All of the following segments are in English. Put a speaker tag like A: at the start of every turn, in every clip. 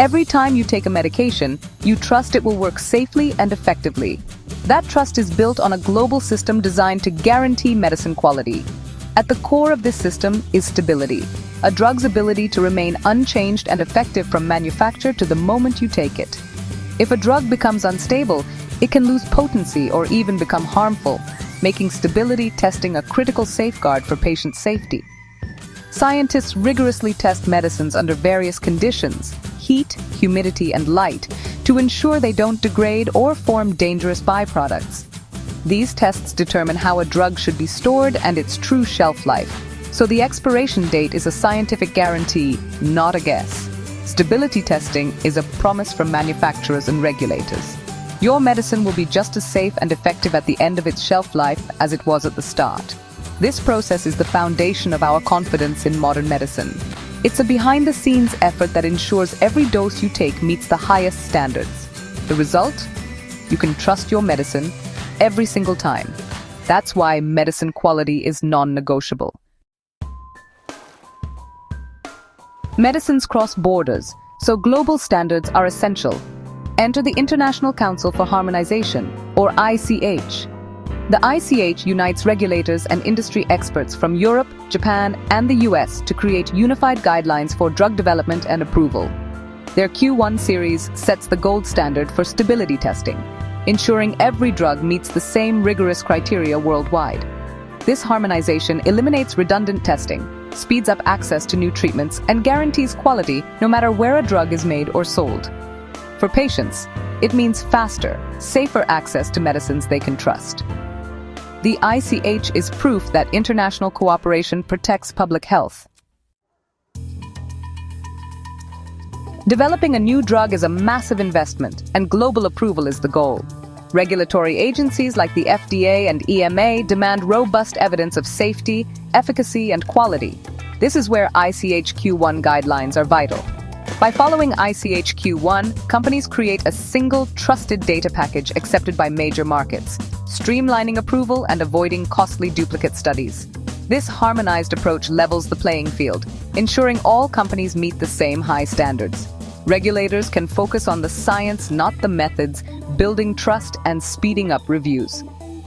A: Every time you take a medication, you trust it will work safely and effectively. That trust is built on a global system designed to guarantee medicine quality. At the core of this system is stability, a drug's ability to remain unchanged and effective from manufacture to the moment you take it. If a drug becomes unstable, it can lose potency or even become harmful, making stability testing a critical safeguard for patient safety. Scientists rigorously test medicines under various conditions, heat, humidity, and light, to ensure they don't degrade or form dangerous byproducts. These tests determine how a drug should be stored and its true shelf life. So the expiration date is a scientific guarantee, not a guess. Stability testing is a promise from manufacturers and regulators. Your medicine will be just as safe and effective at the end of its shelf life as it was at the start. This process is the foundation of our confidence in modern medicine. It's a behind-the-scenes effort that ensures every dose you take meets the highest standards. The result? You can trust your medicine every single time. That's why medicine quality is non-negotiable. Medicines cross borders, so global standards are essential. Enter the International Council for Harmonization, or ICH. The ICH unites regulators and industry experts from Europe, Japan, and the US to create unified guidelines for drug development and approval. Their Q1 series sets the gold standard for stability testing, ensuring every drug meets the same rigorous criteria worldwide. This harmonization eliminates redundant testing, speeds up access to new treatments, and guarantees quality no matter where a drug is made or sold. For patients, it means faster, safer access to medicines they can trust. The ICH is proof that international cooperation protects public health. Developing a new drug is a massive investment, and global approval is the goal. Regulatory agencies like the FDA and EMA demand robust evidence of safety, efficacy, and quality. This is where ICH Q1 guidelines are vital. By following ICH Q1, companies create a single, trusted data package accepted by major markets, streamlining approval and avoiding costly duplicate studies. This harmonized approach levels the playing field, ensuring all companies meet the same high standards. Regulators can focus on the science, not the methods, building trust and speeding up reviews.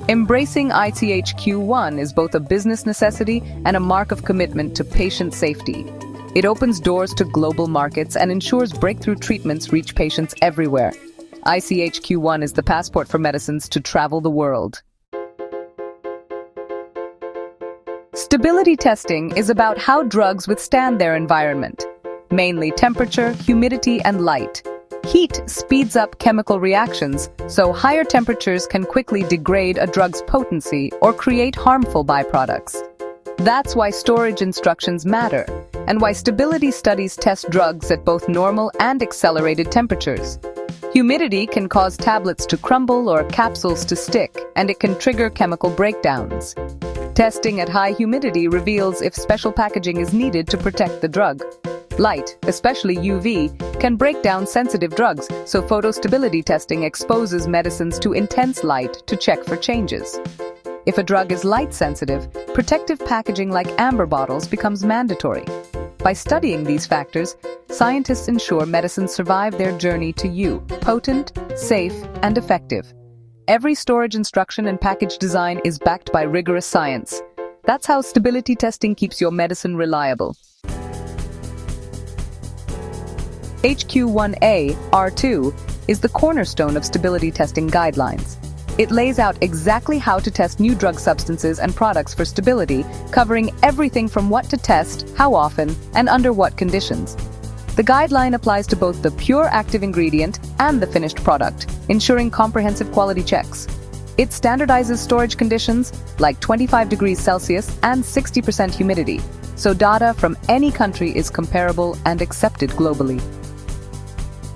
A: Embracing ICH Q1 is both a business necessity and a mark of commitment to patient safety. It opens doors to global markets and ensures breakthrough treatments reach patients everywhere. ICH Q1 is the passport for medicines to travel the world. Stability testing is about how drugs withstand their environment, mainly temperature, humidity, and light. Heat speeds up chemical reactions, so higher temperatures can quickly degrade a drug's potency or create harmful byproducts. That's why storage instructions matter, and why stability studies test drugs at both normal and accelerated temperatures. Humidity can cause tablets to crumble or capsules to stick, and it can trigger chemical breakdowns. Testing at high humidity reveals if special packaging is needed to protect the drug. Light, especially UV, can break down sensitive drugs, so photostability testing exposes medicines to intense light to check for changes. If a drug is light-sensitive, protective packaging like amber bottles becomes mandatory. By studying these factors, scientists ensure medicines survive their journey to you, potent, safe, and effective. Every storage instruction and package design is backed by rigorous science. That's how stability testing keeps your medicine reliable. HQ1A R2 is the cornerstone of stability testing guidelines. It lays out exactly how to test new drug substances and products for stability, covering everything from what to test, how often, and under what conditions. The guideline applies to both the pure active ingredient and the finished product, ensuring comprehensive quality checks. It standardizes storage conditions like 25 degrees Celsius and 60% humidity, so data from any country is comparable and accepted globally.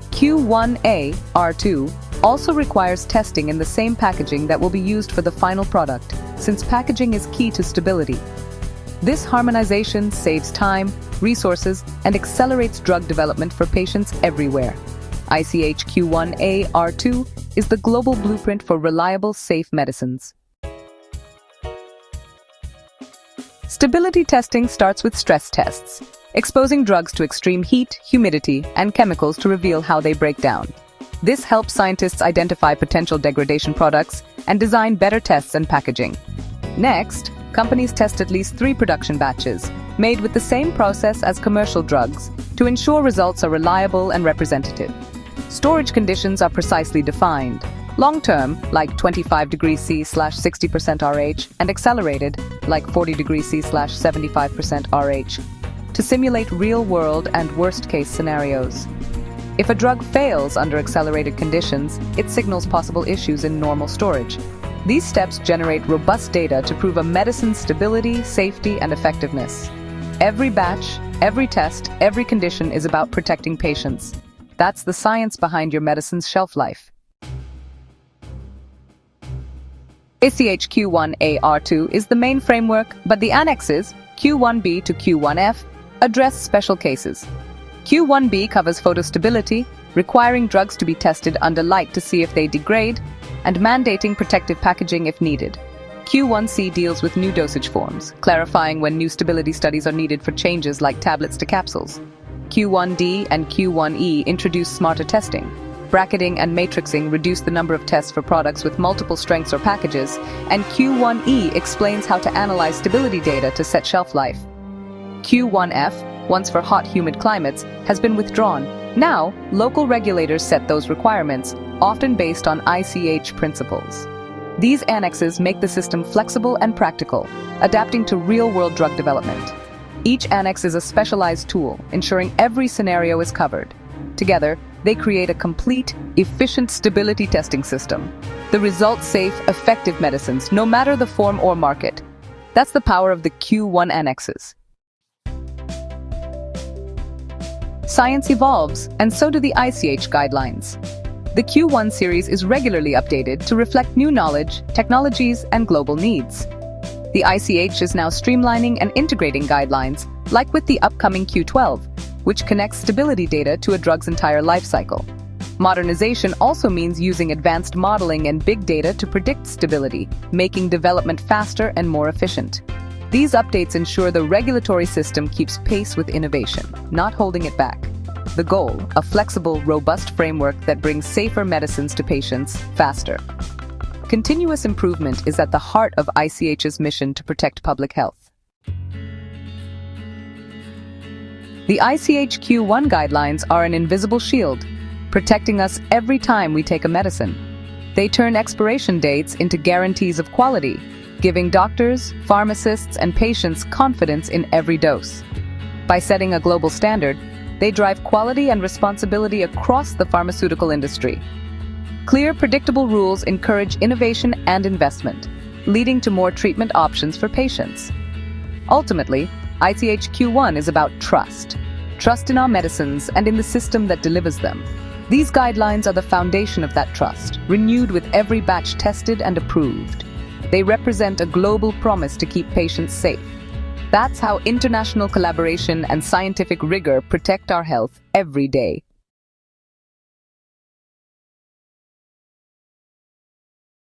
A: Q1A R2 also requires testing in the same packaging that will be used for the final product, since packaging is key to stability. This harmonization saves time, resources, and accelerates drug development for patients everywhere. ICH Q1A R2 is the global blueprint for reliable, safe medicines. Stability testing starts with stress tests. exposing drugs to extreme heat, humidity, and chemicals to reveal how they break down. This helps scientists identify potential degradation products and design better tests and packaging. Next, companies test at least 3 production batches, made with the same process as commercial drugs, to ensure results are reliable and representative. Storage conditions are precisely defined. Long-term, like 25 degrees C/60% RH, and accelerated, like 40 degrees C/75% RH, to simulate real-world and worst-case scenarios. If a drug fails under accelerated conditions, it signals possible issues in normal storage. These steps generate robust data to prove a medicine's stability, safety, and effectiveness. Every batch, every test, every condition is about protecting patients. That's the science behind your medicine's shelf life. ICH Q1A-R2 is the main framework, but the annexes, Q1B to Q1F, address special cases. Q1B covers photostability, requiring drugs to be tested under light to see if they degrade, and mandating protective packaging if needed. Q1C deals with new dosage forms, clarifying when new stability studies are needed for changes like tablets to capsules. Q1D and Q1E introduce smarter testing. Bracketing and matrixing reduce the number of tests for products with multiple strengths or packages, and Q1E explains how to analyze stability data to set shelf life. Q1F, once for hot, humid climates, has been withdrawn. Now, local regulators set those requirements, often based on ICH principles. These annexes make the system flexible and practical, adapting to real-world drug development. Each annex is a specialized tool, ensuring every scenario is covered. Together, they create a complete, efficient stability testing system. The result-safe, effective medicines, no matter the form or market. That's the power of the Q1 annexes. Science evolves, and so do the ICH guidelines. The Q1 series is regularly updated to reflect new knowledge, technologies, and global needs. The ICH is now streamlining and integrating guidelines, like with the upcoming Q12, which connects stability data to a drug's entire life cycle. Modernization also means using advanced modeling and big data to predict stability, making development faster and more efficient. These updates ensure the regulatory system keeps pace with innovation, not holding it back. The goal, a flexible, robust framework that brings safer medicines to patients faster. Continuous improvement is at the heart of ICH's mission to protect public health. The ICH Q1 guidelines are an invisible shield, protecting us every time we take a medicine. They turn expiration dates into guarantees of quality, giving doctors, pharmacists, and patients confidence in every dose. By setting a global standard, they drive quality and responsibility across the pharmaceutical industry. Clear, predictable rules encourage innovation and investment, leading to more treatment options for patients. Ultimately, ICH Q1 is about trust. Trust in our medicines and in the system that delivers them. These guidelines are the foundation of that trust, renewed with every batch tested and approved. They represent a global promise to keep patients safe. That's how international collaboration and scientific rigor protect our health every day.